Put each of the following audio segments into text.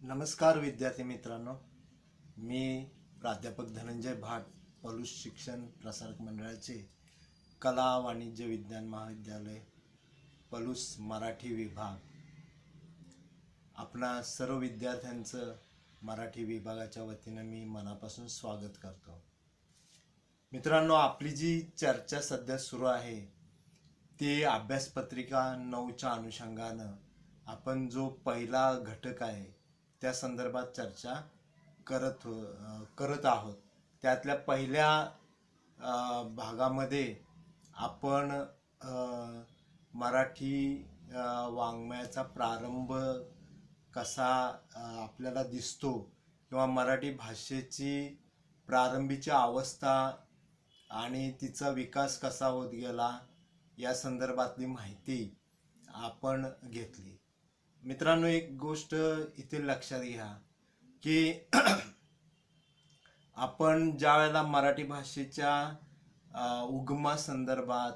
नमस्कार विद्यार्थी मित्रांनो, मी प्राध्यापक धनंजय भाट, पलूस शिक्षण प्रसारक मंडळाचे कला वाणिज्य विज्ञान महाविद्यालय पलूस मराठी विभाग आपणा सर्व विद्यार्थ्यांचं मराठी विभागाच्या वतीनं मी मनापासून स्वागत करतो. मित्रांनो, आपली जी चर्चा सध्या सुरू आहे ते अभ्यासपत्रिका 9च्या अनुषंगानं आपण जो पहिला घटक आहे त्या संदर्भात चर्चा करत आहोत. त्यातल्या पहिल्या भागामध्ये आपण मराठी वाङ्मयाचा प्रारंभ कसा आपल्याला दिसतो किंवा मराठी भाषेची प्रारंभीची अवस्था आणि तिचा विकास कसा होत गेला या संदर्भातली माहिती आपण घेतली. मित्रांनो, एक गोष्ट इथे लक्षात घ्या की आपण ज्या वेळेला मराठी भाषेच्या उगमासंदर्भात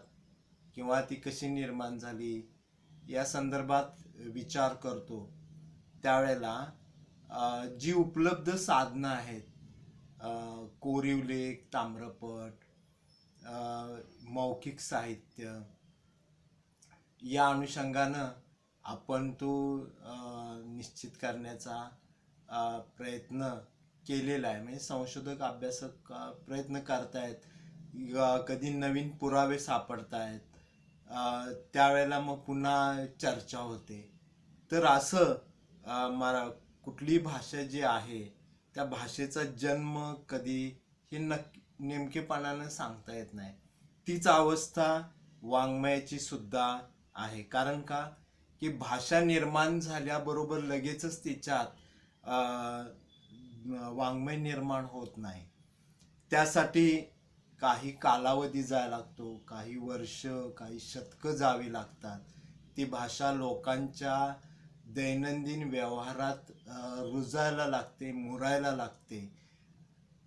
किंवा ती कशी निर्माण झाली या संदर्भात विचार करतो त्यावेळेला जी उपलब्ध साधनं आहेत, कोरीव लेख, ताम्रपट, मौखिक साहित्य, या अनुषंगानं आपण तो निश्चित करण्याचा प्रयत्न केलेला आहे. म्हणजे संशोधक अभ्यासक प्रयत्न करतायत, कधी नवीन पुरावे सापडतायत, त्यावेळेला मग पुन्हा चर्चा होते. तर असं कुठली भाषा जी आहे त्या भाषेचा जन्म कधी हे नेमकेपणानं सांगता येत नाही. तीच अवस्था वाङ्मयाची सुद्धा आहे. कारण का की भाषा निर्माण झाल्याबरोबर लगेचच तिच्यात वाङ्मय निर्माण होत नाही. त्यासाठी काही कालावधी जायला लागतो, काही वर्ष, काही शतकं जावी लागतात. ती भाषा लोकांच्या दैनंदिन व्यवहारात रुजायला लागते, मुरायला लागते.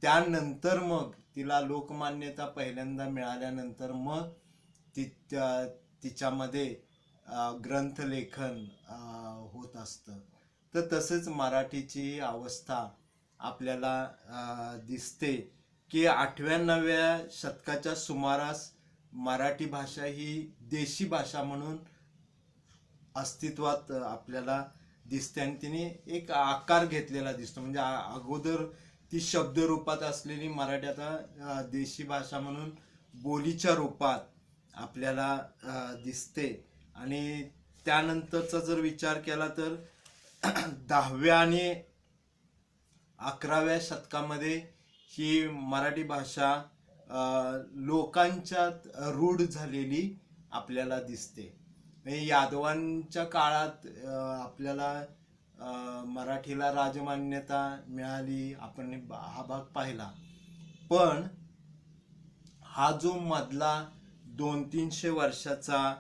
त्यानंतर मग तिला लोकमान्यता पहिल्यांदा मिळाल्यानंतर मग तिच्यामध्ये ग्रंथलेखन होत असतं. तर तसंच मराठीची अवस्था आपल्याला दिसते की 8व्या-9व्या शतकाच्या सुमारास मराठी भाषा ही देशी भाषा म्हणून अस्तित्वात आपल्याला दिसते आणि तिने एक आकार घेतलेला दिसतो. म्हणजे अगोदर ती शब्दरूपात असलेली मराठी आता देशी भाषा म्हणून बोलीच्या रूपात आपल्याला दिसते. आणि त्यानंतरचा जर विचार केला तर 10व्या आणि 11व्या शतकामध्ये ही मराठी भाषा लोकांच्यात रूढ झालेली आपल्याला दिसते. यादवांच्या काळात आपल्याला मराठीला राजमान्यता मिळाली, आपण हा भाग पाहिला. पण हा जो मधला 200-300 वर्षाचा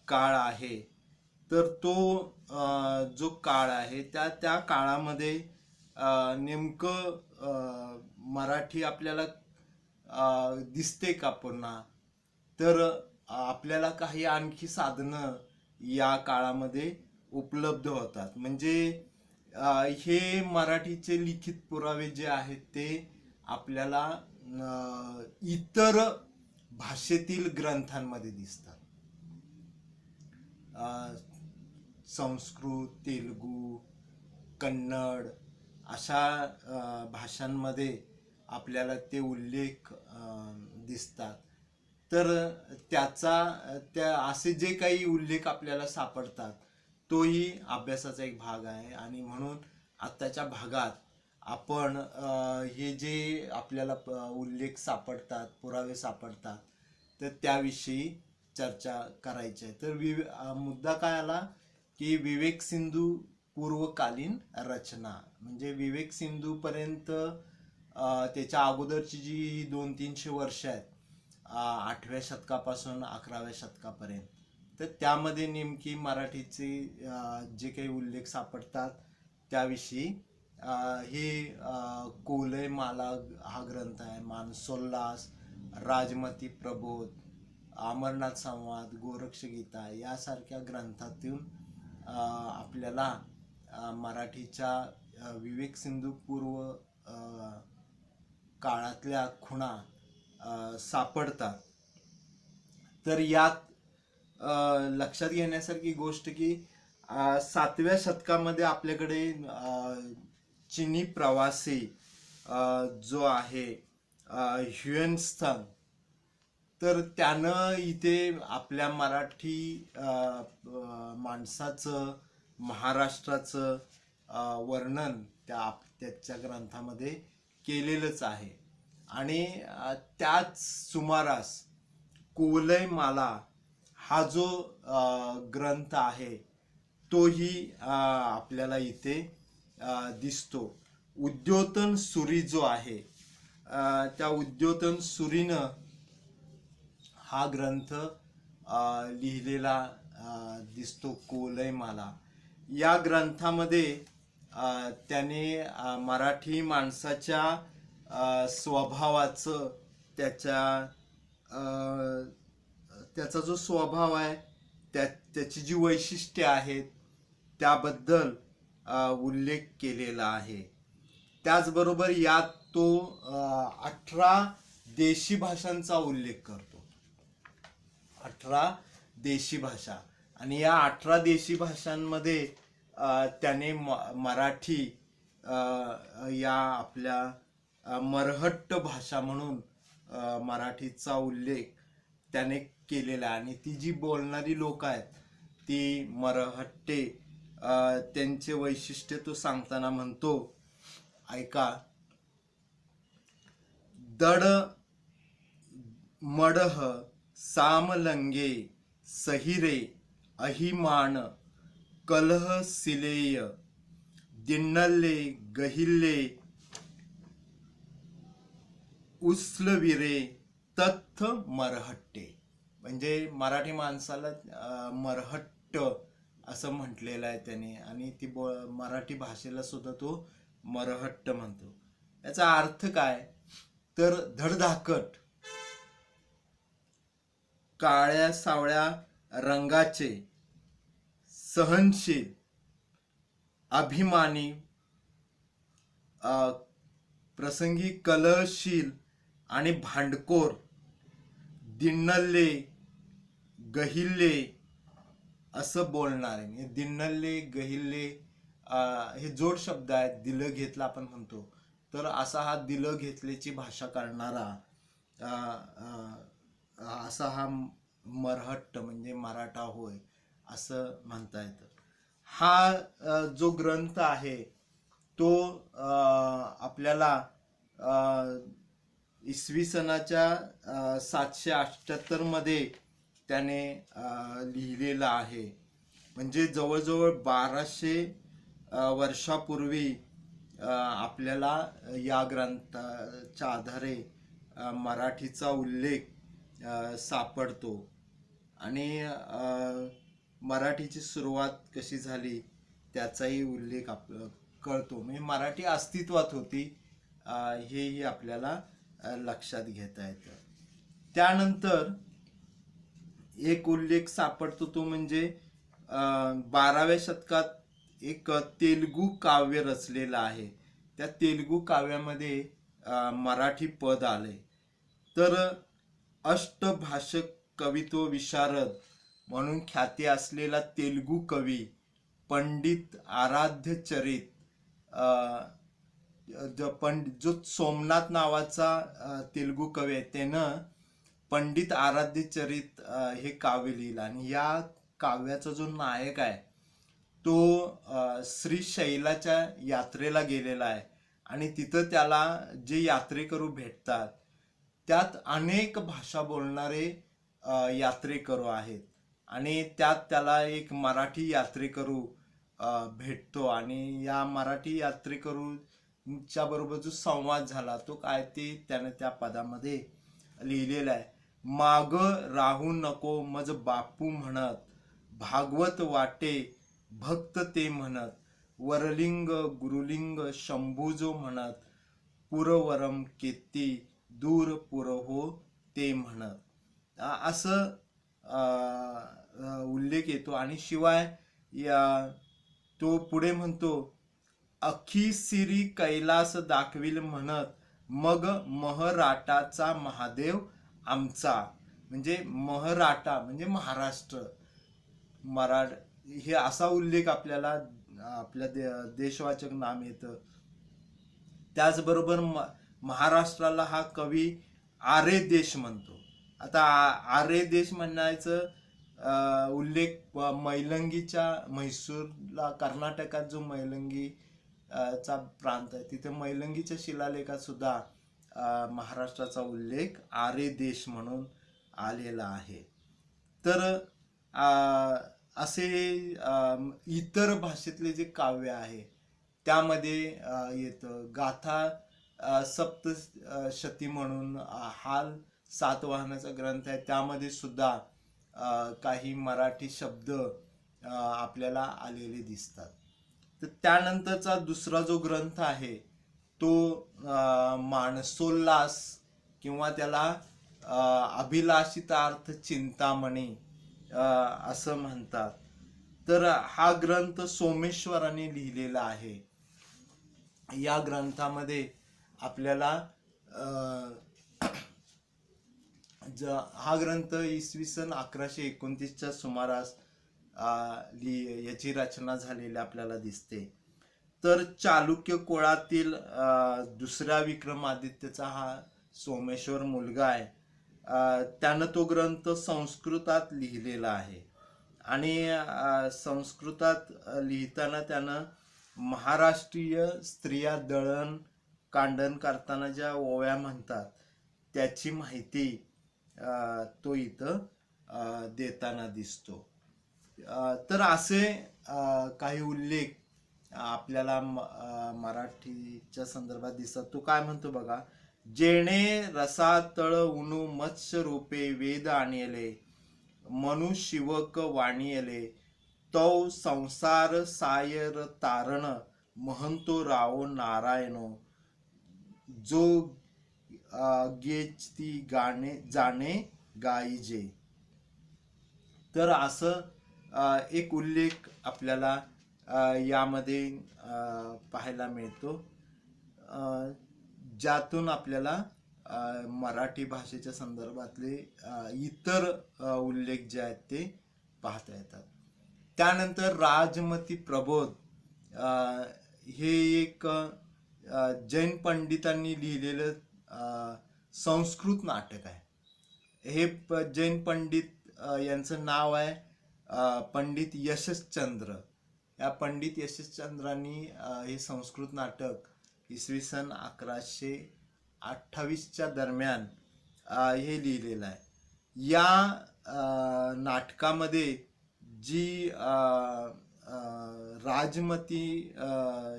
काळ आहे, तर तो जो काळ आहे त्या काळामध्ये नेमकं मराठी आपल्याला दिसते का पुन्हा, तर आपल्याला काही आणखी साधनं या काळामध्ये उपलब्ध होतात. म्हणजे हे मराठीचे लिखित पुरावे जे आहेत ते आपल्याला इतर भाषेतील ग्रंथांमध्ये दिसतात. संस्कृत, तेलुगू, कन्नड अशा भाषांमध्ये आपल्याला ते उल्लेख दिसतात. तर त्या असे जे काही उल्लेख आपल्याला सापडतात तोही अभ्यासाचा एक भाग आहे. आणि म्हणून आत्ताच्या भागात आपण हे जे आपल्याला उल्लेख सापडतात, पुरावे सापडतात, तर त्याविषयी चर्चा करायची आहे. तर मुद्दा काय आला की विवेक सिंधू पूर्वकालीन रचना. म्हणजे विवेक सिंधू पर्यंत त्याच्या अगोदरची जी 200-300 वर्ष आहेत, 8व्या शतकापासून 11व्या शतकापर्यंत, तर त्यामध्ये नेमकी मराठीचे जे काही उल्लेख सापडतात त्याविषयी हे कोलय माला हा ग्रंथ आहे, मानसोल्लास, राजमती प्रबोध, अमरनाथ संवाद, गोरक्षगीता यासारख्या ग्रंथातून आपल्याला मराठीच्या विवेक सिंधू काळातल्या खुणा सापडतात. तर यात लक्षात घेण्यासारखी गोष्ट की 7व्या शतकामध्ये आपल्याकडे चिनी प्रवासी जो आहे ह्युएन, तर त्यानं इथे आपल्या मराठी माणसाचं, महाराष्ट्राचं वर्णन त्याच्या ग्रंथामध्ये केलेलंच आहे. आणि त्याच सुमारास कोलय माला हा जो ग्रंथ आहे तोही आपल्याला इथे दिसतो. उद्योतन सुरी जो आहे त्या उद्योतन सुरीनं हा ग्रंथ लिहिलेला दिसतो, कोलय माला. या ग्रंथामध्ये त्याने मराठी माणसाच्या स्वभावाचं, त्याचा जो स्वभाव आहे त्याची जी वैशिष्ट्ये आहेत त्याबद्दल उल्लेख केलेला आहे. त्याचबरोबर यात तो 18 देशी भाषांचा उल्लेख करतो. 18 देशी भाषा. आणि या 18 देशी भाषांमध्ये त्याने मराठी या आपल्या मरहट्ट भाषा म्हणून मराठीचा उल्लेख त्याने केलेला आहे. आणि ती जी बोलणारी लोक आहेत ती मरहट्टे, त्यांचे वैशिष्ट्य तो सांगताना म्हणतो, ऐका. दड मडह सामलंगे सहिरे अहिमान कलह सिलेय दिन्नल्ले गहिल्ले उस्लविरे तथ्थ मरहट्टे. म्हणजे मराठी माणसाला मरहट्ट असं म्हटलेलं आहे त्याने. आणि ती मराठी भाषेला सुद्धा तो मरहट्ट म्हणतो. याचा अर्थ काय तर धडधाकट, काळ्या सावळ्या रंगाचे, सहनशील, अभिमानी, प्रसंगी कलहशील आणि भांडखोर, दिन्नल्ले गहिल्ले असं बोलणार आहे. दिन्नल्ले गहिल्ले हे जोड शब्द आहेत. दिलं घेतलं आपण म्हणतो, तर असा हा दिलं घेतल्याची भाषा करणारा असा हा मरहट्ट म्हणजे मराठा होय असं म्हणता येतं. हा जो ग्रंथ आहे तो आपल्याला इसवी सनाच्या 778 मध्ये त्याने लिहिलेला आहे. म्हणजे जवळजवळ 1200 वर्षापूर्वी आपल्याला या ग्रंथाच्या आधारे मराठीचा उल्लेख सापडतो. आणि मराठीची सुरुवात कशी झाली त्याचाही उल्लेख कळतो. म्हणजे मराठी अस्तित्वात होती हेही आपल्याला लक्षात घेता येतं. त्यानंतर एक उल्लेख सापडतो तो म्हणजे 12व्या शतकात एक तेलुगू काव्य रचलेलं आहे. त्या तेलुगू काव्यामध्ये मराठी पद आले. तर अष्टभाषक कवित्व विशारद म्हणून ख्याती असलेला तेलुगू कवी पंडित आराध्य चरित, जो सोमनाथ नावाचा तेलुगू कवी आहे त्यानं पंडित आराध्य चरित हे काव्य लिहिलं. आणि या काव्याचा जो नायक आहे तो श्रीशैलाच्या यात्रेला गेलेला आहे. आणि तिथं त्याला जे यात्रेकरू भेटतात त्यात अनेक भाषा बोलणारे यात्रेकरू आहेत. आणि त्यात त्याला एक मराठी यात्रेकरू भेटतो. आणि या मराठी यात्रेकरूच्या बरोबर जो संवाद झाला तो काय ते त्याने त्या पदामध्ये लिहिलेला आहे. माग राहू नको मज बापू म्हणत, भागवत वाटे भक्त ते म्हणत, वरलिंग गुरुलिंग शंभू जो म्हणत, पुरवरम केती दूर पुर हो ते म्हणत, असं उल्लेख येतो. आणि शिवाय या तो पुढे म्हणतो, अखी सिरी कैलास दाखविल म्हणत, मग महराटाचा महादेव आमचा. म्हणजे महराटा म्हणजे महाराष्ट्र, मराठ, हे असा उल्लेख आपल्याला आपल्या देशवाचक नाम येतं. त्याचबरोबर महाराष्ट्राला हा कवी आर्य देश म्हणतो. आता आर्य देश म्हणायचं उल्लेख मैलंगीच्या, म्हैसूरला कर्नाटकात जो मैलंगी चा प्रांत आहे, तिथे मैलंगीच्या शिलालेखात सुद्धा महाराष्ट्राचा उल्लेख आर्य देश म्हणून आलेला आहे. तर असे इतर भाषेतले जे काव्य आहे त्यामध्ये येतं. गाथा सप्तशती म्हणून हाल सातवाहनाचा ग्रंथ आहे, त्यामध्ये सुद्धा काही मराठी शब्द आपल्याला आलेले दिसतात. तर त्यानंतरचा दुसरा जो ग्रंथ आहे तो मानसोल्लास किंवा त्याला अभिलाषितार्थ चिंतामणी असं म्हणतात. तर हा ग्रंथ सोमेश्वराने लिहिलेला आहे. या ग्रंथामध्ये आपल्याला हा ग्रंथ इसवी सन 1129च्या सुमारास याची रचना झालेली आपल्याला दिसते. तर चालुक्य कुळातील दुसऱ्या विक्रमादित्यचा हा सोमेश्वर मुलगा आहे. त्यानं तो ग्रंथ संस्कृतात लिहिलेला आहे आणि संस्कृतात लिहिताना त्यानं महाराष्ट्रीय स्त्रिया दळण कांडण करताना ज्या ओव्या म्हणतात त्याची माहिती तो इथं देताना दिसतो. तर असे काही उल्लेख आपल्याला मराठीच्या संदर्भात दिसतात. तो काय म्हणतो बघा, जेणे रसातळ उनु मत्स्य रूपे वेद आणले, मनु शिवक वाणियले, तौ संसार सायर तारण, महंतो राव नारायणो, जो गेचती गाणे जाणे गाईजे. तर असं एक उल्लेख आपल्याला यामध्ये पाहायला मिळतो, ज्यातून आपल्याला मराठी भाषेच्या संदर्भातले इतर उल्लेख जे आहेत ते पाहता येतात. त्यानंतर राजमती प्रबोध हे एक जैन पंडितांनी लिहिलेलं संस्कृत नाटक आहे. हे जैन पंडित यांचं नाव आहे पंडित यशश्चंद्र. या पंडित यशश्चंद्रांनी हे संस्कृत नाटक इसवी सन 1128च्या दरम्यान हे लिहिलेलं आहे. या नाटकामध्ये जी राजमती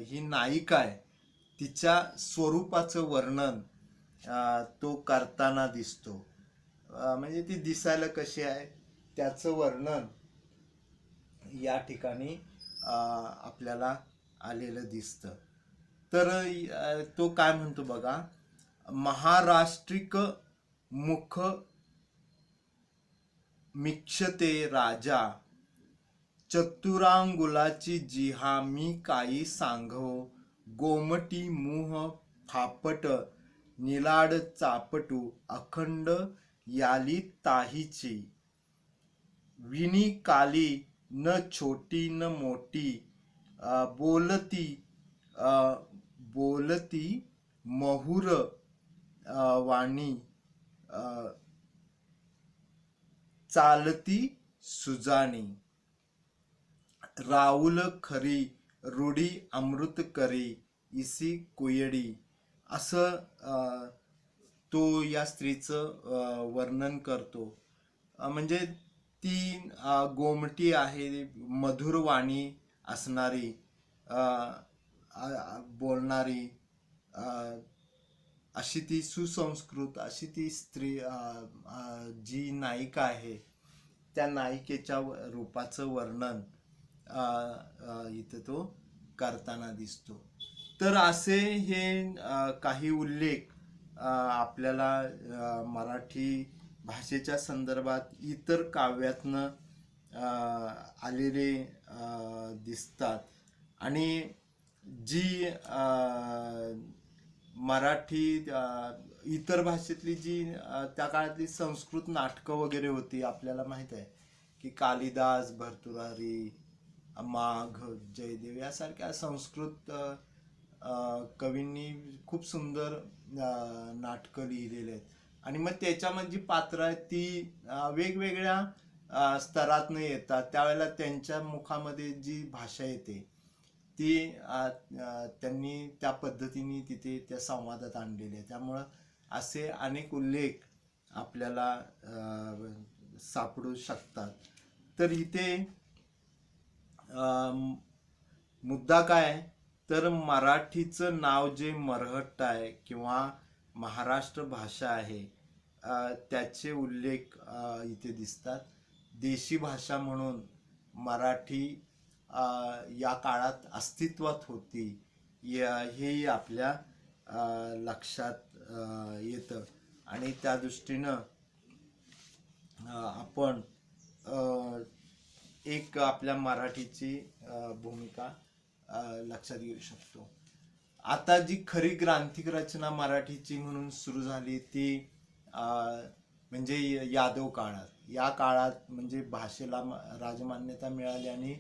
ही नायिका आहे तिच्या स्वरूपाचं वर्णन तो करताना दिसतो. म्हणजे ती दिसायला कशी आहे त्याचं वर्णन या ठिकाणी आपल्याला आलेलं दिसतं. तर तो काय म्हणतो बघा, महाराष्ट्रिक मुख मिक्षते राजा, चतुरांगुलाची जिहा मी काही सांगो, गोमटी मुह फापट निलाड चापटू, अखंड याली ताहीची, विनी काली न छोटी न मोठी, बोलती महुर वाणी, चालती सुजानी, राहुल खरी रूढी अमृत करी, इसी कुयडी. असं तो या स्त्रीचं वर्णन करतो. म्हणजे ती गोमटी आहे, मधुर वाणी असणारी, बोलणारी, अशी ती सुसंस्कृत अशी ती स्त्री जी नायिका आहे त्या नायिकेच्या रूपाचं वर्णन इथं तो करताना दिसतो. तर असे हे काही उल्लेख आपल्याला मराठी भाषेच्या संदर्भात इतर काव्यातनं आलेले दिसतात. आणि जी मराठी इतर भाषेतली जी त्या काळातली संस्कृत नाटकं वगैरे होती, आपल्याला माहित आहे की कालिदास, भर्तृहरी, माघ, जयदेव यासारख्या संस्कृत कवींनी खूप सुंदर नाटकं लिहिलेले आहेत. आणि मग त्याच्यामध्ये जी पात्र आहेत ती वेगवेगळ्या स्तरातनं येतात. त्यावेळेला त्यांच्या मुखामध्ये जी भाषा येते ती त्यांनी त्या पद्धतीने तिथे त्या संवादात आणलेले आहे. त्यामुळं असे अनेक उल्लेख आपल्याला सापडू शकतात. तर इथे मुद्दा काय आहे, तर मराठीचं नाव जे मरहट्ट आहे किंवा महाराष्ट्र भाषा आहे त्याचे उल्लेख इथे दिसतात. देशी भाषा म्हणून मराठी या काळात अस्तित्वात होती हेही आपल्या लक्षात येतं. आणि त्या दृष्टीनं आपण एक आपल्या मराठीची भूमिका लक्षात घेऊ शकतो. आता जी खरी ग्रांथिक रचना मराठीची म्हणून सुरू झाली ती म्हणजे यादव काळात. या काळात म्हणजे भाषेला राजमान्यता मिळाली आणि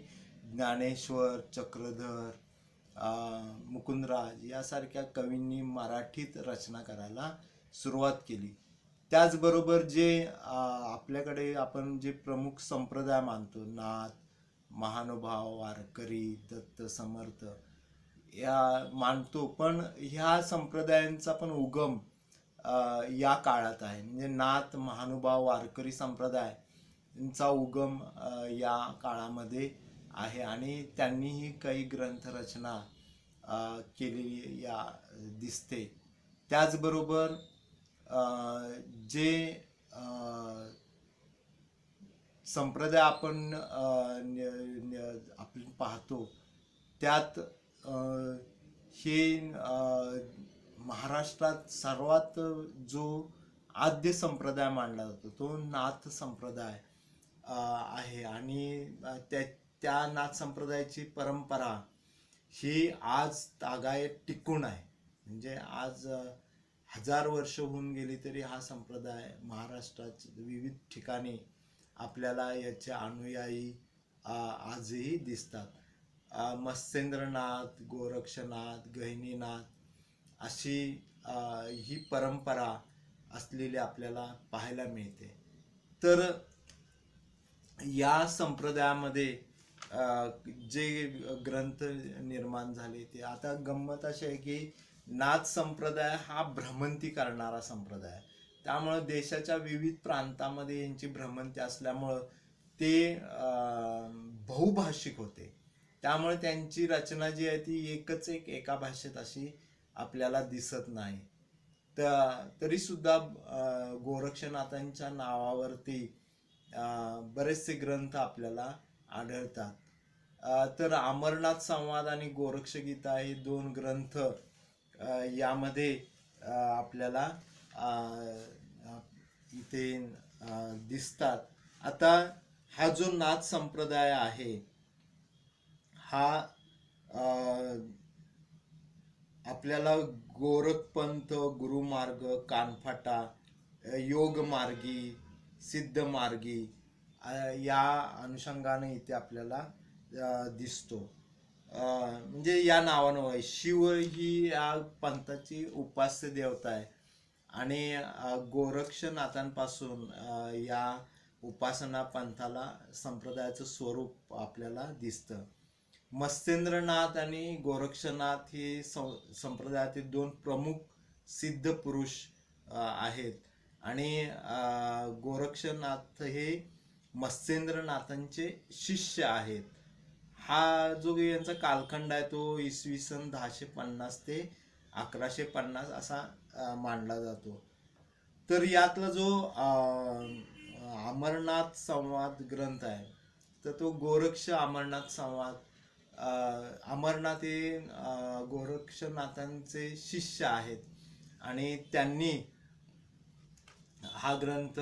ज्ञानेश्वर, चक्रधर, मुकुंदराज यासारख्या कवींनी मराठीत रचना करायला सुरुवात केली. त्याचबरोबर जे आपल्याकडे आपण जे प्रमुख संप्रदाय मानतो, नाथ, महानुभाव, वारकरी, दत्त, समर्थ या मानतो, पण ह्या संप्रदायांचा पण उगम या काळात आहे. म्हणजे नाथ, महानुभाव, वारकरी संप्रदायांचा उगम या काळामध्ये आहे आणि त्यांनीही काही ग्रंथरचना केलेली या दिसते. त्याचबरोबर जे संप्रदाय आपण पाहतो त्यात हे महाराष्ट्रात सर्वात जो आद्य संप्रदाय मानला जातो तो नाथ संप्रदाय आहे. आणि त्या नाथ संप्रदायाची परंपरा ही आज तागायत टिकून आहे. म्हणजे आज 1000 वर्ष होऊन गेली तरी हा संप्रदाय महाराष्ट्रात विविध ठिकाणी आपल्याला याचे अनुयायी आजही दिसतात. मत्स्येंद्रनाथ, गोरक्षनाथ, गहिनीनाथ अशी ही परंपरा असलेली आपल्याला पाहायला मिळते. तर या संप्रदायामध्ये जे ग्रंथ निर्माण झाले ते आता गंमत अशी आहे की नाथ संप्रदाय हा भ्रमंती करणारा संप्रदाय आहे. त्यामुळं देशाच्या विविध प्रांतामध्ये यांची भ्रमंती असल्यामुळं ते बहुभाषिक होते. त्यामुळे त्यांची रचना जी आहे ती एका भाषेत अशी आपल्याला दिसत नाही. तरी सुद्धा गोरक्षनाथांच्या नावावरती बरेचसे ग्रंथ आपल्याला आढळतात. तर अमरनाथ संवाद आणि गोरक्षगीता हे 2 ग्रंथ यामध्ये आपल्याला इथे दिसतात. आता हा जो नाथ संप्रदाय आहे हा आपल्याला गोरखपंथ, गुरुमार्ग, कानफाटा, योगमार्गी, सिद्धमार्गी या अनुषंगाने इथे आपल्याला दिसतो. म्हणजे या नावानं शिव ही या पंथाची उपास्य देवता आहे आणि गोरक्षनाथांपासून या उपासना पंथाला संप्रदायाचं स्वरूप आपल्याला दिसतं. मत्स्येंद्रनाथ आणि गोरक्षनाथ हे संप्रदायातील 2 प्रमुख सिद्ध पुरुष आहेत आणि गोरक्षनाथ हे मत्स्येंद्रनाथांचे शिष्य आहेत. हा जो यांचा कालखंड आहे तो इसवी सन 1050 ते 1150 असा मानला जातो. तर यातला जो अमरनाथ संवाद ग्रंथ आहे तर तो गोरक्ष अमरनाथ संवाद. अमरनाथ हे गोरक्षनाथांचे शिष्य आहेत आणि त्यांनी हा ग्रंथ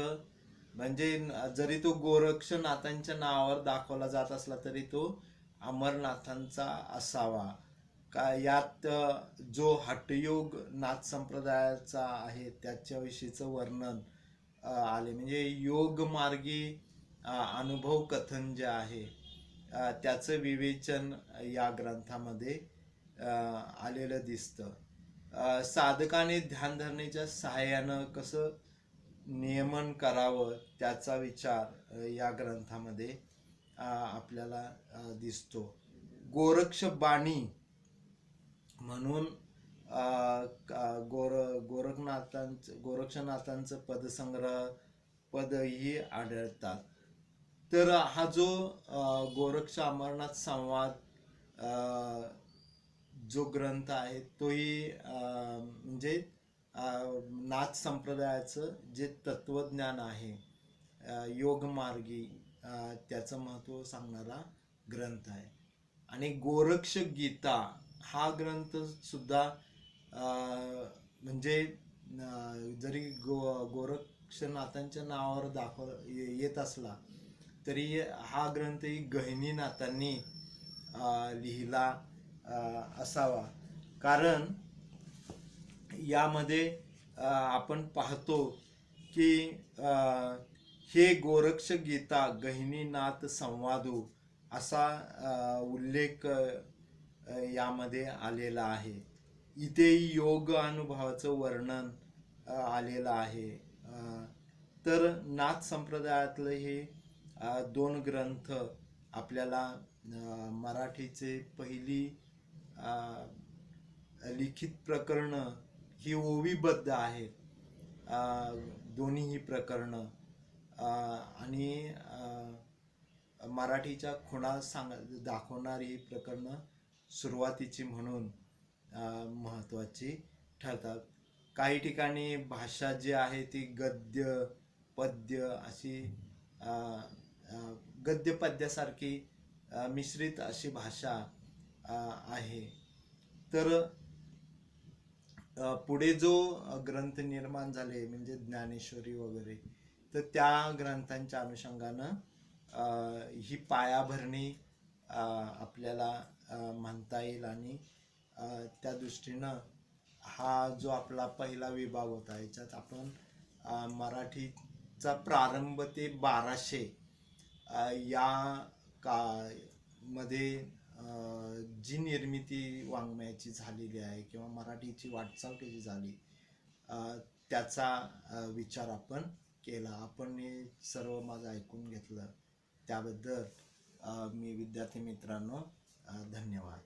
म्हणजे जरी तो गोरक्षनाथांच्या नावावर दाखवला जात असला तरी तो अमरनाथांचा असावा का यात जो हठयोग नाथ संप्रदायाचा आहे त्याच्याविषयीचं वर्णन आले. म्हणजे योग मार्गी अनुभव कथन जे आहे त्याचं विवेचन या ग्रंथामध्ये आलेलं दिसतं. साधकाने ध्यानधारणेच्या सहाय्यानं कसं नियमन करावं त्याचा विचार या ग्रंथामध्ये आपल्याला दिसतो. गोरक्षबाणी म्हणून गोरक्षनाथांचं पदसंग्रह पदही आढळतात. तर हा जो गोरक्ष अमरनाथ संवाद जो ग्रंथ आहे तोही म्हणजे नाथ संप्रदायाचं जे तत्वज्ञान आहे योगमार्गी त्याचं महत्त्व सांगणारा ग्रंथ आहे. आणि गोरक्ष गीता हा ग्रंथ सुद्धा म्हणजे जरी गोरक्षनाथांच्या नावावर येत असला तरी हा ग्रंथही गहिनीनाथांनी लिहिला असावा. कारण यामध्ये आपण पाहतो की हे गोरक्ष गीता गहिनीनाथ संवादू असा उल्लेख यामध्ये आलेला आहे. इथेही योग अनुभवाचं वर्णन आलेलं आहे. तर नाथ संप्रदायातलं हे 2 ग्रंथ आपल्याला मराठीचे पहिली लिखित प्रकरणं ही ओवीबद्ध आहेत. दोन्ही प्रकरणं आणि मराठीच्या खुणा दाखवणारी ही प्रकरणं सुरुवातीची म्हणून महत्त्वाची ठरतात. काही ठिकाणी भाषा जी आहे ती गद्य पद्य अशी गद्य पद्यासारखी मिश्रित अशी भाषा आहे. तर पुढे जो ग्रंथ निर्माण झाले म्हणजे ज्ञानेश्वरी वगैरे, तर त्या ग्रंथांच्या अनुषंगानं ही पायाभरणी आपल्याला म्हणता येईल. आणि त्या दृष्टीनं हा जो आपला पहिला विभाग होता याच्यात आपण मराठीचा प्रारंभ ते 1200 या मध्ये जी निर्मिती वाङ्मयाची झालेली आहे किंवा मराठीची वाटचाल कशी झाली त्याचा विचार आपण केला. आपण हे सर्व माझं ऐकून घेतलं त्याबद्दल मी विद्यार्थी मित्रांनो धन्यवाद.